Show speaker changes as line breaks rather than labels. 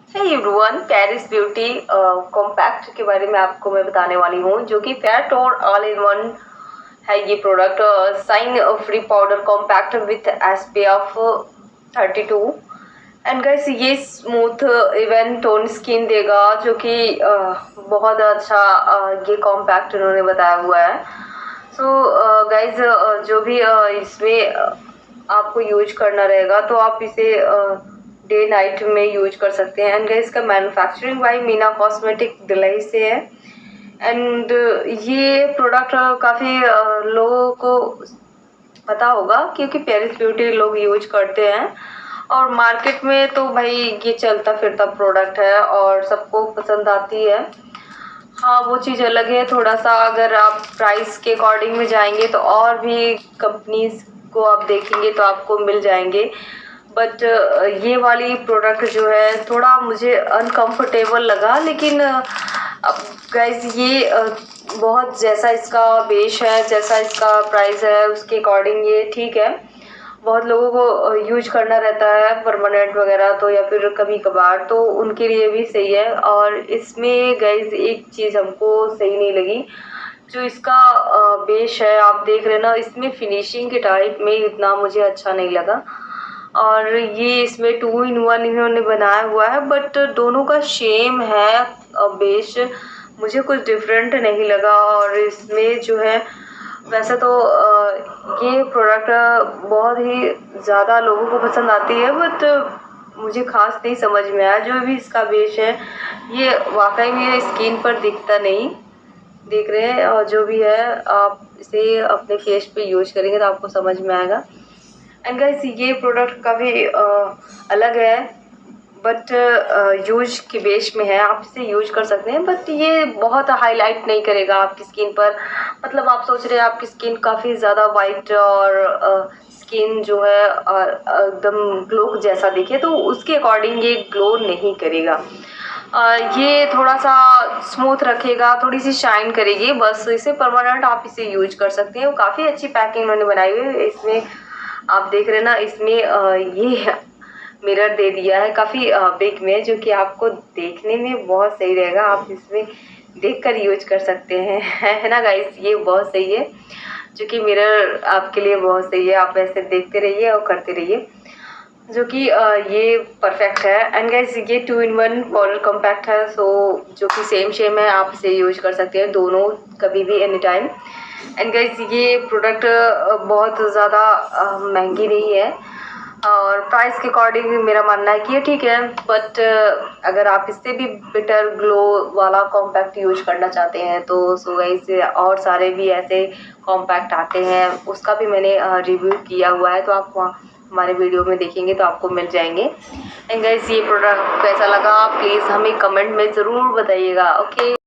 हे everyone, Paris beauty compact के बारे में आपको मैं बताने वाली हूँ, जो कि फैट और ऑल इन वन है। ये product shine free powder compact with SPF 32 and guys ये स्मूथ इवन टोन स्किन देगा, जो कि बहुत अच्छा ये कॉम्पैक्ट उन्होंने बताया हुआ है। सो गाइस जो भी इसमें आपको यूज करना रहेगा तो आप इसे डे नाइट में यूज कर सकते हैं। एंड गाइस इसका manufacturing bye Meena cosmetic Delhi से है। एंड ये प्रोडक्ट काफ़ी लोगों को पता होगा, क्योंकि पेरिस ब्यूटी लोग यूज करते हैं और मार्केट में तो भाई ये चलता फिरता प्रोडक्ट है और सबको पसंद आती है। हाँ, वो चीज़ अलग है थोड़ा सा। अगर आप प्राइस के अकॉर्डिंग में जाएंगे तो और भी कंपनीज को आप देखेंगे तो आपको मिल जाएंगे, बट ये वाली प्रोडक्ट जो है थोड़ा मुझे अनकंफर्टेबल लगा। लेकिन अब गाइस ये बहुत जैसा इसका बेस है, जैसा इसका प्राइस है, उसके अकॉर्डिंग ये ठीक है। बहुत लोगों को यूज करना रहता है परमानेंट वगैरह, तो या फिर कभी कभार, तो उनके लिए भी सही है। और इसमें गाइस एक चीज़ हमको सही नहीं लगी, जो इसका बेस है आप देख रहे ना, इसमें फिनिशिंग के टाइप में इतना मुझे अच्छा नहीं लगा। और ये इसमें 2 in 1 इन्होंने बनाया हुआ है, बट दोनों का सेम है बेस, मुझे कुछ डिफरेंट नहीं लगा। और इसमें जो है वैसे तो ये प्रोडक्ट बहुत ही ज़्यादा लोगों को पसंद आती है, बट मुझे खास नहीं समझ में आया। जो भी इसका बेस है ये वाकई में स्किन पर दिखता नहीं, देख रहे हैं। और जो भी है आप इसे अपने फेस पे यूज करेंगे तो आपको समझ में आएगा। एंड गाइस ये प्रोडक्ट काफ़ी अलग है, बट यूज के बेस में है, आप इसे यूज कर सकते हैं, बट ये बहुत हाईलाइट नहीं करेगा आपकी स्किन पर। मतलब आप सोच रहे हैं आपकी स्किन काफ़ी ज़्यादा वाइट और स्किन जो है एकदम ग्लो जैसा दिखे, तो उसके अकॉर्डिंग ये ग्लो नहीं करेगा। ये थोड़ा सा स्मूथ रखेगा, थोड़ी सी शाइन करेगी, बस। इसे परमानेंट आप इसे यूज कर सकते हैं। वो काफ़ी अच्छी पैकिंग उन्होंने बनाई हुई है। इसमें आप देख रहे हैं ना, इसमें ये मिरर दे दिया है, काफ़ी बिग में, जो कि आपको देखने में बहुत सही रहेगा। आप इसमें देखकर यूज कर सकते हैं है ना गाइस, ये बहुत सही है, जो कि मिरर आपके लिए बहुत सही है। आप ऐसे देखते रहिए और करते रहिए, जो कि ये परफेक्ट है। एंड गाइस ये 2 in 1 पाउडर कॉम्पैक्ट है, सो जो कि सेम है, आप इसे यूज कर सकते हैं दोनों कभी भी एनी टाइम। एंड गाइस ये प्रोडक्ट बहुत ज़्यादा महंगी नहीं है, और प्राइस के अकॉर्डिंग मेरा मानना है कि ये ठीक है। बट अगर आप इससे भी बेटर ग्लो वाला कॉम्पैक्ट यूज करना चाहते हैं तो सो गाइस और सारे भी ऐसे कॉम्पैक्ट आते हैं, उसका भी मैंने रिव्यू किया हुआ है, तो आप हमारे वीडियो में देखेंगे तो आपको मिल जाएंगे। एंड गाइस ये प्रोडक्ट कैसा लगा प्लीज़ हमें कमेंट में ज़रूर बताइएगा। ओके।